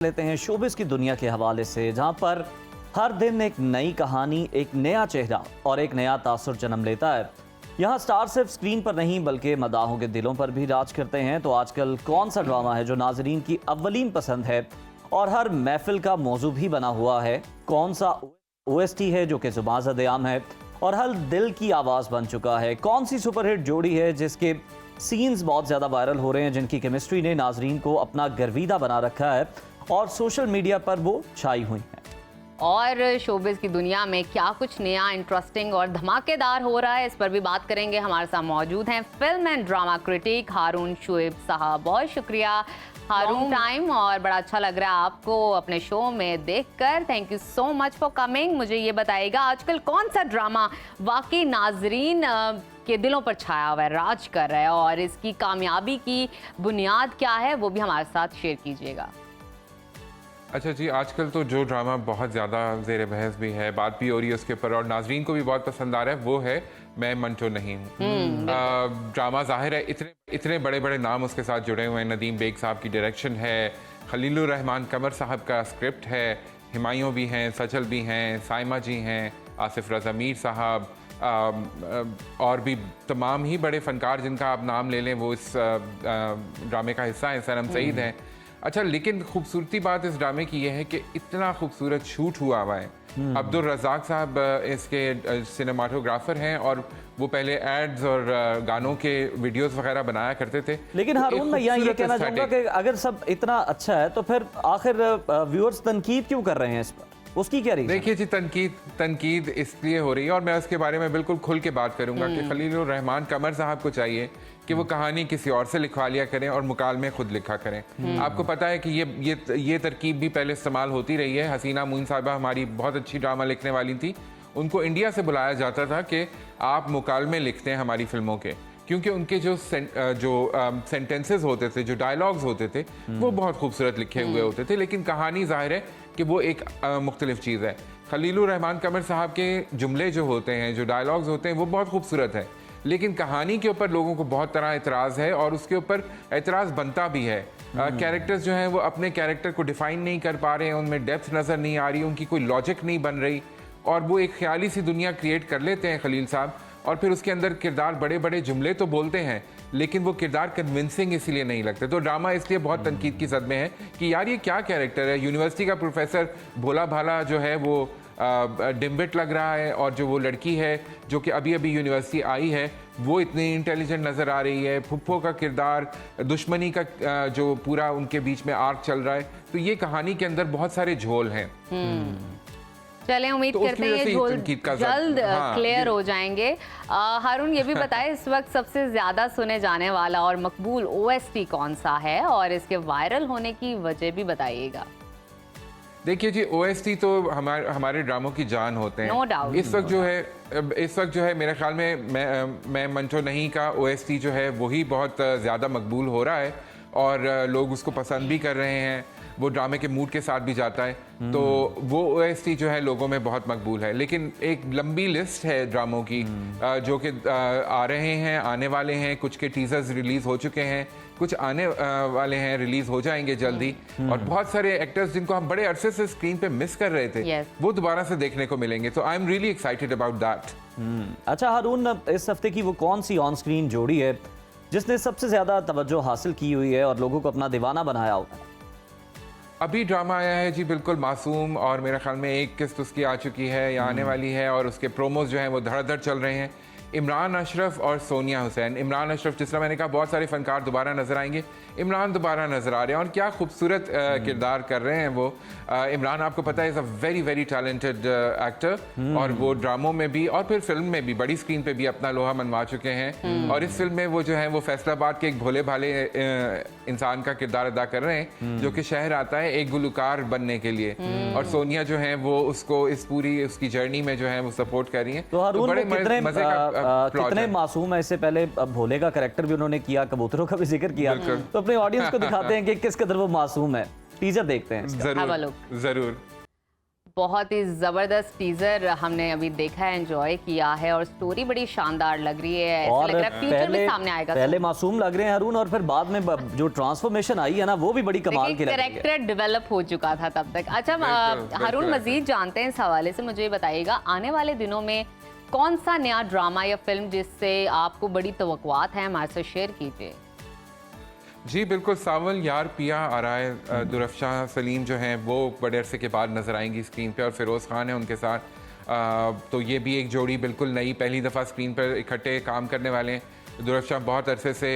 लेते हैं शोबिस की दुनिया के हवाले से, जहां पर हर दिन एक नई कहानी, एक नया चेहरा और एक नया तासुर जन्म लेता है। यहाँ स्टार सिर्फ स्क्रीन पर नहीं बल्कि मदाहों के दिलों पर भी राज करते हैं। तो आजकल कौन सा ड्रामा है जो नाजरीन की अव्वलीन पसंद है और हर महफिल का मौजू भी बना हुआ है? कौन सा OST है जो कि ज़ुबान ज़द-ए-आम है और हर दिल की आवाज़ बन चुका है? कौन सी सुपरहिट जोड़ी है जिसके सीन्स बहुत ज़्यादा वायरल हो रहे हैं, जिनकी केमिस्ट्री ने नाजरीन को अपना गर्विदा बना रखा है और सोशल मीडिया पर वो छाई हुई हैं? और शोबिस की दुनिया में क्या कुछ नया, इंटरेस्टिंग और धमाकेदार हो रहा है, इस पर भी बात करेंगे। हमारे साथ मौजूद हैं फिल्म एंड ड्रामा क्रिटिक हारून शुएब साहब। बहुत शुक्रिया हारून टाइम, और बड़ा अच्छा लग रहा है आपको अपने शो में देखकर। Thank you so much for coming. मुझे ये बताइएगा, आजकल कौन सा ड्रामा वाकई नाजरीन के दिलों पर छाया हुआ है, राज कर रहा है, और इसकी कामयाबी की बुनियाद क्या है, वो भी हमारे साथ शेयर कीजिएगा। अच्छा जी, आजकल तो जो ड्रामा बहुत ज़्यादा ज़ेर बहस भी है, बात भी हो रही है उसके ऊपर और नाजरीन को भी बहुत पसंद आ रहा है, वो है मैं मंटो नहीं हूँ। ड्रामा जाहिर है इतने बड़े बड़े नाम उसके साथ जुड़े हुए हैं। नदीम बेग साहब की डायरेक्शन है, खलीलुर रहमान कमर साहब का स्क्रिप्ट है, हिमायूं भी हैं, सचल भी हैं, साइमा जी हैं, आसिफ रज़ा मीर साहब, और भी तमाम ही बड़े फ़नकार जिनका आप नाम ले लें वो इस ड्रामे का हिस्सा हैं। सनम सईद हैं। अच्छा, लेकिन खूबसूरती बात इस ड्रामे की यह है कि इतना खूबसूरत शूट हुआ हुआ है। अब्दुल रज़ाक साहब इसके सिनेमाटोग्राफर हैं और वो पहले एड्स और गानों के वीडियोस वगैरह बनाया करते थे। लेकिन हारून, मैं यहाँ ये कहना चाहूँगा कि अगर सब इतना अच्छा है तो फिर आखिर व्यूअर्स तनकीद क्यों कर रहे हैं इस पर? उसकी क्या रीज़न? देखिए जी, तनकीद इसलिए हो रही है और मैं उसके बारे में बिल्कुल खुल के बात करूंगा कि खलीलुर रहमान कमर साहब को चाहिए कि वो कहानी किसी और से लिखवा लिया करें और मुकालमे खुद लिखा करें। आपको पता है कि ये तरकीब भी पहले इस्तेमाल होती रही है। हसीना मोइन साहिबा हमारी बहुत अच्छी ड्रामा लिखने वाली थी, उनको इंडिया से बुलाया जाता था कि आप मुकालमे लिखते हैं हमारी फिल्मों के, क्योंकि उनके जो सेंटेंसेस होते थे, जो डायलॉग्स होते थे, वो बहुत खूबसूरत लिखे हुए होते थे। लेकिन कहानी जाहिर है कि वो एक मुख्तलिफ चीज़ है। खलीलुर रहमान कमर साहब के जुमले जो होते हैं, जो डायलॉग्स होते हैं, वो बहुत खूबसूरत है, लेकिन कहानी के ऊपर लोगों को बहुत तरह एतराज़ है और उसके ऊपर एतराज़ बनता भी है। कैरेक्टर्स जो हैं वो अपने कैरेक्टर को डिफ़ाइन नहीं कर पा रहे हैं, उनमें डेप्थ नज़र नहीं आ रही, उनकी कोई लॉजिक नहीं बन रही, और वो एक ख्याली सी दुनिया क्रिएट कर लेते हैं खलील साहब, और फिर उसके अंदर किरदार बड़े बड़े जुमले तो बोलते हैं लेकिन वो किरदार कन्विंसिंग इसलिए नहीं लगते। तो ड्रामा इसलिए बहुत तनकीद की जद में है कि यार ये क्या कैरेक्टर है। यूनिवर्सिटी का प्रोफेसर भोला भाला जो है वो डिम्बिट लग रहा है, और जो वो लड़की है जो कि अभी अभी यूनिवर्सिटी आई है वो इतनी इंटेलिजेंट नज़र आ रही है। फुप्पो का किरदार, दुश्मनी का जो पूरा उनके बीच में आर्क चल रहा है। तो ये कहानी के अंदर बहुत सारे झोल हैं। चलें, उम्मीद करते हैं ये झोल जल्द क्लियर हो जाएंगे। हारून, ये भी बताएं इस वक्त सबसे ज़्यादा सुने जाने वाला और मकबूल OST कौन सा है, और इसके वायरल होने की वजह भी बताइएगा। देखिए जी, OST तो हमारे ड्रामों की जान होते हैं। No doubt। इस वक्त जो है मेरे ख्याल में मैं मंटो नहीं का OST जो है वही बहुत ज़्यादा मकबूल हो रहा है और लोग उसको पसंद भी कर रहे हैं। वो ड्रामे के मूड के साथ भी जाता है, तो वो OST जो है लोगों में बहुत मकबूल है। लेकिन एक लंबी लिस्ट है ड्रामों की जो कि आ रहे हैं, आने वाले हैं। कुछ के टीजर्स रिलीज़ हो चुके हैं, कुछ आने वाले हैं, रिलीज़ हो जाएंगे जल्दी। और बहुत सारे एक्टर्स जिनको हम बड़े अरसे से स्क्रीन पे मिस कर रहे थे, वो दोबारा से देखने को मिलेंगे। तो आई am really excited about that. अच्छा हारून, इस हफ्ते की वो कौन सी ऑन स्क्रीन जोड़ी है जिसने सबसे ज़्यादा तवज्जो हासिल की हुई है और लोगों को अपना दीवाना बनाया हुआ है? अभी ड्रामा आया है जी, बिल्कुल मासूम, और मेरे ख्याल में एक किस्त उसकी आ चुकी है या आने वाली है, और उसके प्रोमोज जो हैं वो धड़ाधड़ चल रहे हैं। इमरान अशरफ और सोनिया हुसैन। इमरान अशरफ, जिस तरह मैंने कहा, बहुत सारे फनकार दोबारा नज़र आएंगे, इमरान दोबारा नज़र आ रहे हैं और क्या खूबसूरत किरदार कर रहे हैं वो। इमरान, आपको पता है, is a very very talented actor, और वो ड्रामों में भी और फिर फिल्म में भी, बड़ी स्क्रीन पे भी अपना लोहा मनवा चुके हैं। और इस फिल्म में वो जो है वो फैसलाबाद के एक भोले भाले इंसान का किरदार अदा कर रहे हैं जो कि शहर आता है एक गुलकार बनने के लिए, और सोनिया जो है वो उसको इस पूरी उसकी जर्नी में जो है वो सपोर्ट कर रही हैं। तो हारून, कितने मासूम है। इससे पहले भोले का कैरेक्टर भी उन्होंने किया, कबूतरों का भी जिक्र किया, तो अपने ऑडियंस को दिखाते हैं कि किस कदर वो मासूम है। टीजर देखते हैं। जरूर। बहुत ही ज़बरदस्त टीज़र हमने अभी देखा है, एंजॉय किया है और स्टोरी बड़ी शानदार लग रही है। ऐसा और लग रहा है फ्यूचर में सामने आएगा। पहले मासूम लग रहे हैं अरुण, और फिर बाद में जो ट्रांसफॉर्मेशन आई है ना, वो भी बड़ी कमाल की लग रही है। कैरेक्टर डेवलप हो चुका था तब तक। अच्छा हारून, मजीद जानते हैं इस हवाले से, मुझे बताइएगा आने वाले दिनों में कौन सा नया ड्रामा या फिल्म जिससे आपको बड़ी तवक्कुआत है, हमारे साथ शेयर कीजिए। जी बिल्कुल, सावल यार पिया आ रहा है। दुरफ्शा सलीम जो हैं वो बड़े अरसे के बाद नज़र आएंगी स्क्रीन पे, और फिरोज़ खान है उनके साथ। तो ये भी एक जोड़ी बिल्कुल नई, पहली दफ़ा स्क्रीन पर इकट्ठे काम करने वाले हैं। दुरफ्शा बहुत अरसे से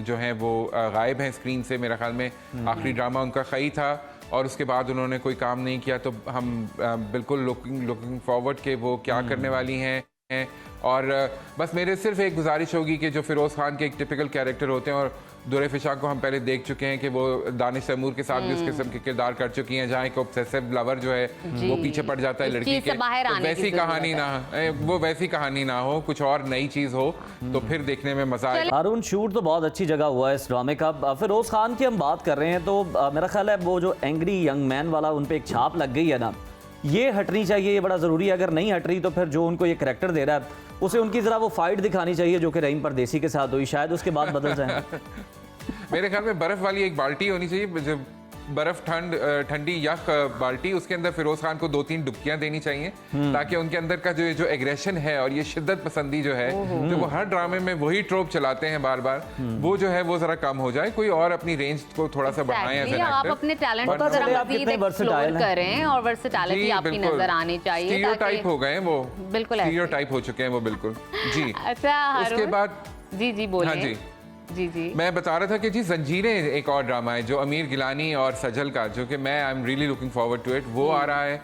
जो हैं वो गायब हैं स्क्रीन से। मेरा ख्याल में आखिरी ड्रामा उनका खई था और उसके बाद उन्होंने कोई काम नहीं किया। तो हम बिल्कुल लुकिंग फॉरवर्ड के वो क्या करने वाली हैं। और बस मेरे सिर्फ एक गुजारिश होगी कि जो फिरोज़ खान के एक टिपिकल कैरेक्टर होते हैं, और दुरफ्शा को हम पहले देख चुके हैं कि वो दानिश तैमूर के साथ भी उस किस्म के किरदार कर चुकी हैं, जहाँ एक ऑब्सेसिव लवर जो है वो पीछे पड़ जाता है लड़की के। तो वैसी कहानी ना, वो वैसी कहानी ना हो, कुछ और नई चीज़ हो, तो फिर देखने में मजा आएगा। अरुण, शूट तो बहुत अच्छी जगह हुआ है इस ड्रामे का। फिरोज़ खान की हम बात कर रहे हैं तो मेरा ख्याल है वो जो एंग्री यंग मैन वाला उन पे एक छाप लग गई है ना, ये हटनी चाहिए, ये बड़ा ज़रूरी है। अगर नहीं हट रही तो फिर जो उनको ये करैक्टर दे रहा है उसे उनकी ज़रा वो फाइट दिखानी चाहिए जो कि रहीम परदेसी के साथ हुई, शायद उसके बाद बदल जाए। मेरे ख्याल में बर्फ वाली एक बाल्टी होनी चाहिए, जो बर्फ ठंडी यख बाल्टी, उसके अंदर फिरोज खान को 2-3 डुबकियां देनी चाहिए, ताकि उनके अंदर का जो एग्रेशन है और ये शिद्दत पसंदी जो है, जो वो हर ड्रामे में वही ट्रोप चलाते हैं बार बार, वो जो है वो जरा कम हो जाए। कोई और अपनी रेंज को थोड़ा सा बढ़ाएं। आप अपने टैलेंट को जरा मज़ीद एक्सप्लोर करें और वर्सेटैलिटी आपकी नजर आनी चाहिए। स्टीरियोटाइप हो गए वो, बिल्कुल स्टीरियोटाइप हो चुके हैं वो, बिल्कुल जी। अच्छा, उसके बाद जी बोलिए। हाँ जी जी मैं बता रहा था कि जी जंजीरें एक और ड्रामा है जो अमीर गिलानी और सजल का, जो कि मैं I am really looking forward to it, वो आ रहा है।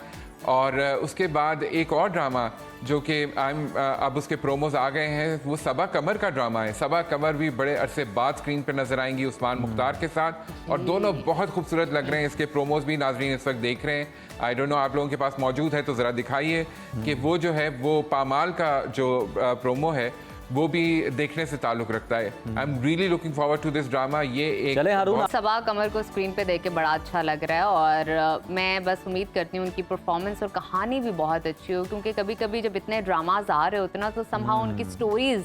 और उसके बाद एक और ड्रामा जो कि अब उसके प्रोमोज आ गए हैं, वो सबा कमर का ड्रामा है। सबा कमर भी बड़े अरसे बाद स्क्रीन पर नजर आएंगी उस्मान मुख्तार के साथ, और दोनों बहुत खूबसूरत लग रहे हैं। इसके प्रोमोज भी नाजरीन इस वक्त देख रहे हैं। आई डोंट नो आप लोगों के पास मौजूद है तो ज़रा दिखाइए कि वो जो है वो पामाल का जो प्रोमो है वो भी देखने से ताल्लुक रखता है। I am really looking forward to this drama. ये एक सबा कमर को स्क्रीन पे देख के बड़ा अच्छा लग रहा है, और मैं बस उम्मीद करती हूँ उनकी परफॉर्मेंस और कहानी भी बहुत अच्छी हो, क्योंकि कभी कभी जब इतने ड्रामाज आ रहे होते ना तो समहाउ उनकी स्टोरीज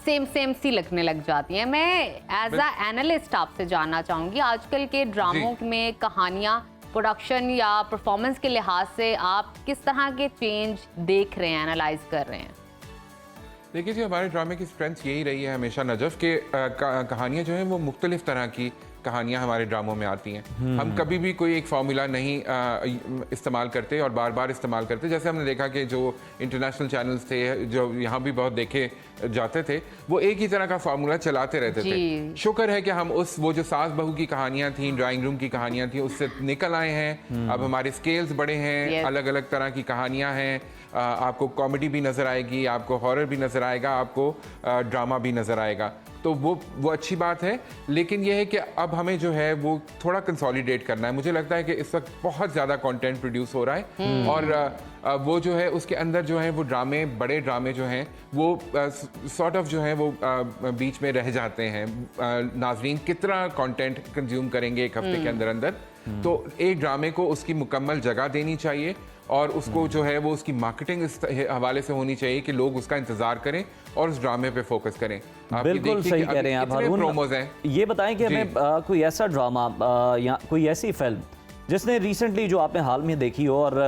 सेम सी लगने लग जाती हैं। मैं एज अ एनालिस्ट आपसे जानना चाहूँगी, आजकल के ड्रामों में कहानियाँ, प्रोडक्शन या परफॉर्मेंस के लिहाज से आप किस तरह के चेंज देख रहे हैं, एनालाइज कर रहे हैं? देखिए जी, हमारे ड्रामे की स्ट्रेंथ यही रही है हमेशा नजफ के कहानियाँ जो हैं वो मुख्तलिफ तरह की कहानियाँ हमारे ड्रामों में आती हैं। हम कभी भी कोई एक फार्मूला नहीं इस्तेमाल करते और बार बार इस्तेमाल करते। जैसे हमने देखा कि जो इंटरनेशनल चैनल्स थे जो यहाँ भी बहुत देखे जाते थे, वो एक ही तरह का फार्मूला चलाते रहते थे। शुक्र है कि हम वो जो सास बहू की कहानियाँ थी, ड्राइंग रूम की कहानियाँ थी, उससे निकल आए हैं। अब हमारे स्केल्स बड़े हैं, अलग अलग तरह की कहानियाँ हैं। आपको कॉमेडी भी नज़र आएगी, आपको हॉरर भी नज़र आएगा, आपको ड्रामा भी नज़र आएगा। तो वो अच्छी बात है। लेकिन यह है कि अब हमें जो है वो थोड़ा कंसोलिडेट करना है। मुझे लगता है कि इस वक्त बहुत ज़्यादा कंटेंट प्रोड्यूस हो रहा है, और वो जो है उसके अंदर जो है वो ड्रामे, बड़े ड्रामे जो हैं वो सॉर्ट ऑफ जो है वो बीच में रह जाते हैं। नाजरीन कितना कंटेंट कंज्यूम करेंगे एक हफ्ते के अंदर अंदर, तो एक ड्रामे को उसकी मुकम्मल जगह देनी चाहिए, और उसको जो है वो उसकी मार्केटिंग इस हवाले से होनी चाहिए कि लोग उसका इंतजार करें और उस ड्रामे पे फोकस करें। बिल्कुल सही कह रहे हैं आप प्रोमोज हैं। ये बताएं कि हमें कोई ऐसा ड्रामा या कोई ऐसी फिल्म जिसने रिसेंटली जो आपने हाल में देखी हो और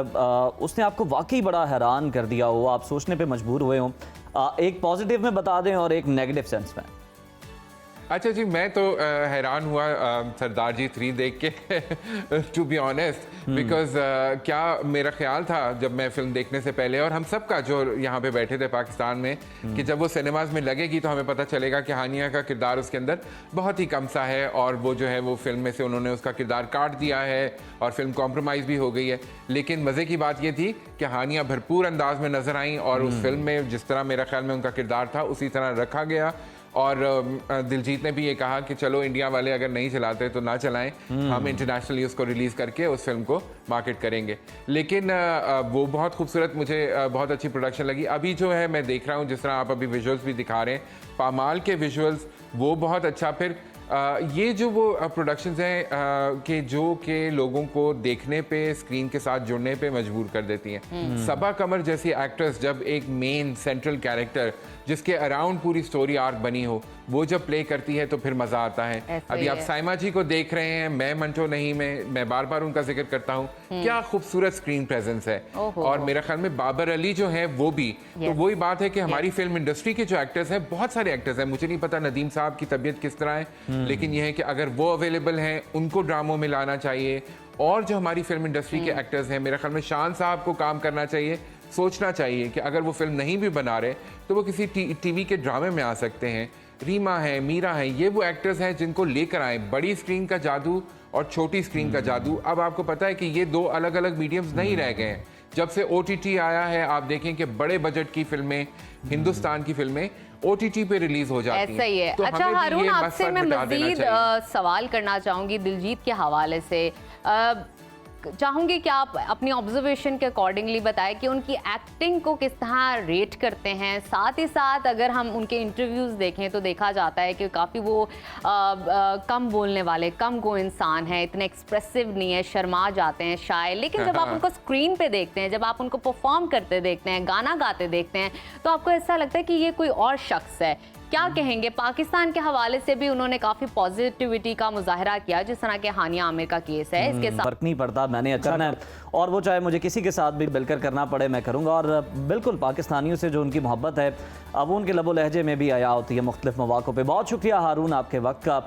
उसने आपको वाकई बड़ा हैरान कर दिया हो, आप सोचने पे मजबूर हुए हो, एक पॉजिटिव में बता दें और एक नेगेटिव सेंस में। अच्छा जी, मैं तो हैरान हुआ सरदार जी 3 देख के, टू बी ऑनेस्ट, बिकॉज क्या मेरा ख्याल था जब मैं फिल्म देखने से पहले, और हम सब का जो यहाँ पे बैठे थे पाकिस्तान में, कि जब वो सिनेमाज में लगेगी तो हमें पता चलेगा कि हानिया का किरदार उसके अंदर बहुत ही कम सा है, और वो जो है वो फिल्म में से उन्होंने उसका किरदार काट दिया है और फिल्म कॉम्प्रोमाइज़ भी हो गई है। लेकिन मज़े की बात ये थी कि हानिया भरपूर अंदाज में नजर आई, और उस फिल्म में जिस तरह मेरा ख्याल में उनका किरदार था उसी तरह रखा गया। और दिलजीत ने भी ये कहा कि चलो इंडिया वाले अगर नहीं चलाते तो ना चलाएं, हम इंटरनेशनली उसको रिलीज़ करके उस फिल्म को मार्केट करेंगे। लेकिन वो बहुत खूबसूरत, मुझे बहुत अच्छी प्रोडक्शन लगी। अभी जो है मैं देख रहा हूँ जिस तरह आप अभी विजुअल्स भी दिखा रहे हैं, पामाल के विजुअल्स वो बहुत अच्छा। फिर ये जो वो प्रोडक्शंस हैं कि जो के लोगों को देखने पे स्क्रीन के साथ जुड़ने पे मजबूर कर देती हैं। सबा कमर जैसी एक्ट्रेस जब एक मेन सेंट्रल कैरेक्टर जिसके अराउंड पूरी स्टोरी आर्क बनी हो वो जब प्ले करती है तो फिर मजा आता है। अभी आप साइमा जी को देख रहे हैं, मैं मंटो नहीं में मैं बार बार उनका जिक्र करता हूँ, क्या खूबसूरत स्क्रीन प्रेजेंस है। और मेरे ख्याल में बाबर अली जो है वो भी, तो वही बात है कि हमारी फिल्म इंडस्ट्री के जो एक्टर्स हैं, बहुत सारे एक्टर्स हैं, मुझे नहीं पता नदीम साहब की तबीयत किस तरह है, लेकिन यह है कि अगर वो अवेलेबल हैं उनको ड्रामों में लाना चाहिए। और जो हमारी फिल्म इंडस्ट्री के एक्टर्स हैं, मेरे ख्याल में शान साहब को काम करना चाहिए, सोचना चाहिए कि अगर वो फिल्म नहीं भी बना रहे तो वो किसी टीवी के ड्रामे में आ सकते हैं। रीमा है, मीरा है, ये वो एक्टर्स हैं जिनको लेकर आए। बड़ी स्क्रीन का जादू और छोटी स्क्रीन का जादू, अब आपको पता है कि ये दो अलग अलग मीडियम्स नहीं रह गए हैं। जब से OTT आया है, आप देखें कि बड़े बजट की फिल्में, हिंदुस्तान की फिल्में OTT पे रिलीज हो जाती हैं। ऐसा ही है। तो अच्छा हमें भी हारून, ये आपसे मैं मिटा देना मजीद चाहिए। सवाल करना चाहूंगी दिलजीत के हवाले से। चाहूंगी कि आप अपनी ऑब्जर्वेशन के अकॉर्डिंगली बताएं कि उनकी एक्टिंग को किस तरह रेट करते हैं। साथ ही साथ अगर हम उनके इंटरव्यूज़ देखें तो देखा जाता है कि काफ़ी वो कम बोलने वाले, कम गो इंसान है, इतने एक्सप्रेसिव नहीं है, शर्मा जाते हैं, शाय। लेकिन जब आप उनको स्क्रीन पे देखते हैं, जब आप उनको परफॉर्म करते देखते हैं, गाना गाते देखते हैं, तो आपको ऐसा लगता है कि ये कोई और शख्स है। क्या कहेंगे? पाकिस्तान के हवाले से भी उन्होंने काफी पॉजिटिविटी का मुजाहरा किया, जिस तरह के हानिया आमिर का केस है, इसके साथ फर्क नहीं पड़ता, मैंने करना है और वो चाहे मुझे किसी के साथ भी मिलकर करना पड़े मैं करूँगा। और बिल्कुल पाकिस्तानियों से जो उनकी मोहब्बत है अब उनके लबो लहजे में भी आया होती है मुख्तलिफ मौक़ों पे। बहुत शुक्रिया हारून आपके वक्त का।